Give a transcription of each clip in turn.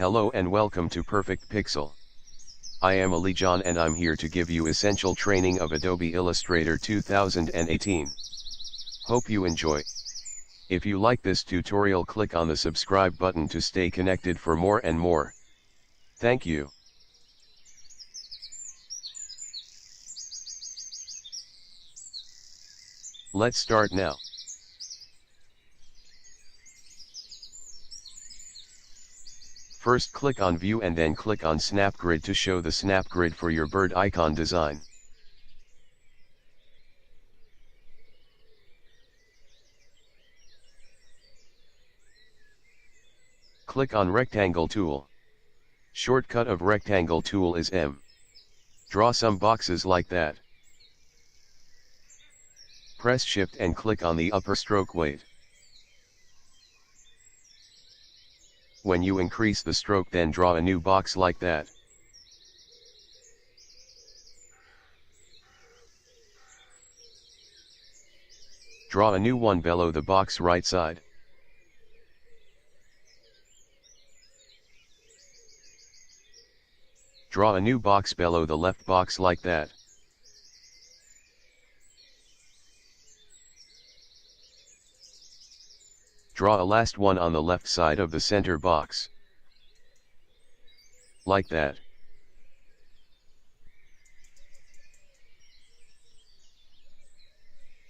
Hello and welcome to Perfect Pixel. I am Ali John and I'm here to give you essential training of Adobe Illustrator 2018. Hope you enjoy. If you like this tutorial, click on the subscribe button to stay connected for more and more. Thank you. Let's start now. First click on View and then click on Snap Grid to show the snap grid for your bird icon design. Click on Rectangle tool. Shortcut of Rectangle tool is M. Draw some boxes like that. Press Shift and click on the upper stroke weight. When you increase the stroke, then draw a new box like that. Draw a new one below the box right side. Draw a new box below the left box like that. Draw a last one on the left side of the center box. Like that.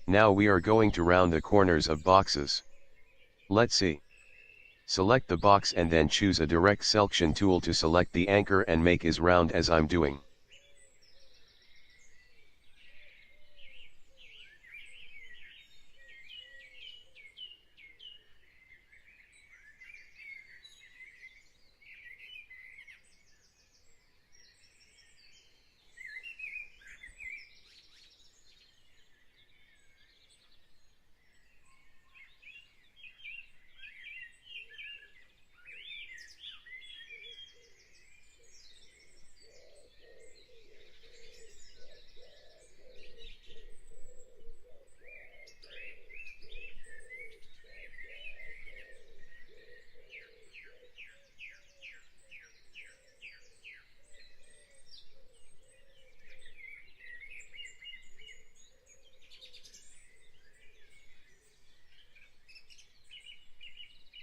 Now we are going to round the corners of boxes. Let's see. Select the box and then choose a direct selection tool to select the anchor and make as round as I'm doing.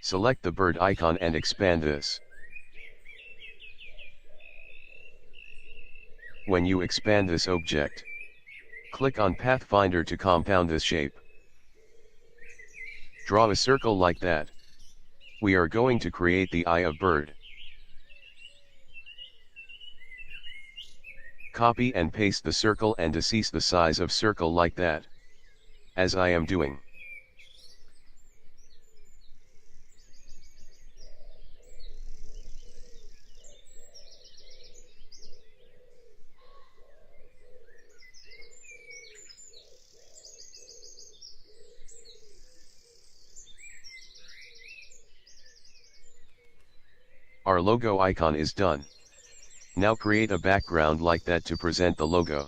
Select the bird icon and expand this. When you expand this object, click on Pathfinder to compound this shape. Draw a circle like that. We are going to create the eye of bird. Copy and paste the circle and decrease the size of circle like that, as I am doing. Our logo icon is done. Now create a background like that to present the logo.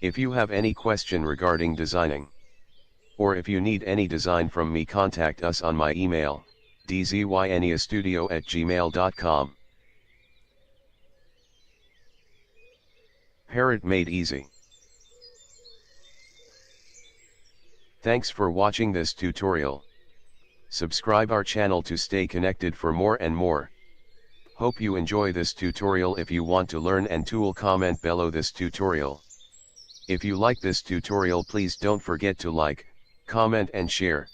If you have any question regarding designing, or if you need any design from me, contact us on my email, dzynyastudio@gmail.com. Parrot made easy. Thanks for watching this tutorial. Subscribe our channel to stay connected for more and more. Hope you enjoy this tutorial. If you want to learn and tool, comment below this tutorial. If you like this tutorial, please don't forget to like, comment and share.